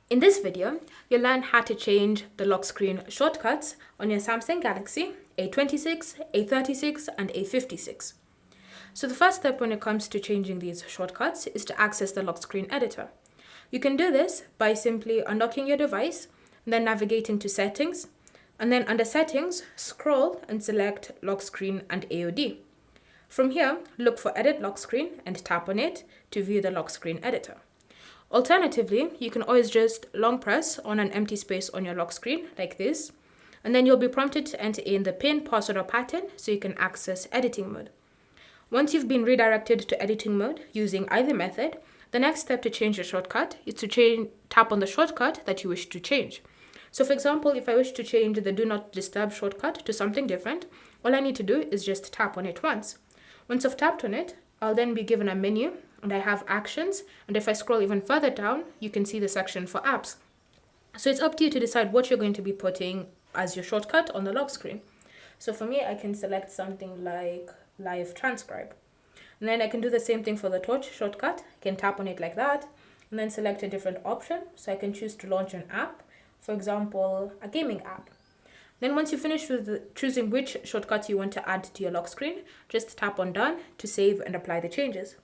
In this video, you'll learn how to change the lock screen shortcuts on your Samsung Galaxy A26, A36, and A56. So the first step when it comes to changing these shortcuts is to access the lock screen editor. You can do this by simply unlocking your device, then navigating to Settings, and then under Settings, scroll and select Lock Screen and AOD. From here, look for Edit Lock Screen and tap on it to view the lock screen editor. Alternatively, you can always just long press on an empty space on your lock screen like this, and then you'll be prompted to enter in the PIN, password, or pattern so you can access editing mode. Once you've been redirected to editing mode using either method, the next step to change your shortcut is to tap on the shortcut that you wish to change. So for example, if I wish to change the Do Not Disturb shortcut to something different, all I need to do is just tap on it once. Once I've tapped on it, I'll then be given a menu and I have actions, and if I scroll even further down, you can see the section for apps. So it's up to you to decide what you're going to be putting as your shortcut on the lock screen. So for me, I can select something like Live Transcribe. And then I can do the same thing for the torch shortcut. I can tap on it like that, and then select a different option. So I can choose to launch an app, for example, a gaming app. Then once you finish with choosing which shortcut you want to add to your lock screen, just tap on Done to save and apply the changes.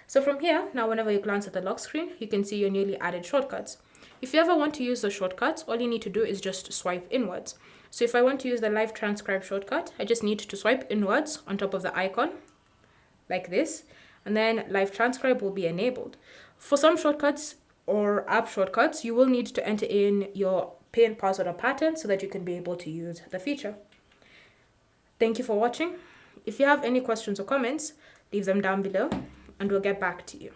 So from here, now whenever you glance at the lock screen, you can see your newly added shortcuts. If you ever want to use the shortcuts, all you need to do is just swipe inwards. So if I want to use the Live Transcribe shortcut, I just need to swipe inwards on top of the icon, like this, and then Live Transcribe will be enabled. For some shortcuts or app shortcuts, you will need to enter in your PIN, password, or pattern so that you can be able to use the feature. Thank you for watching. If you have any questions or comments, leave them down below and we'll get back to you.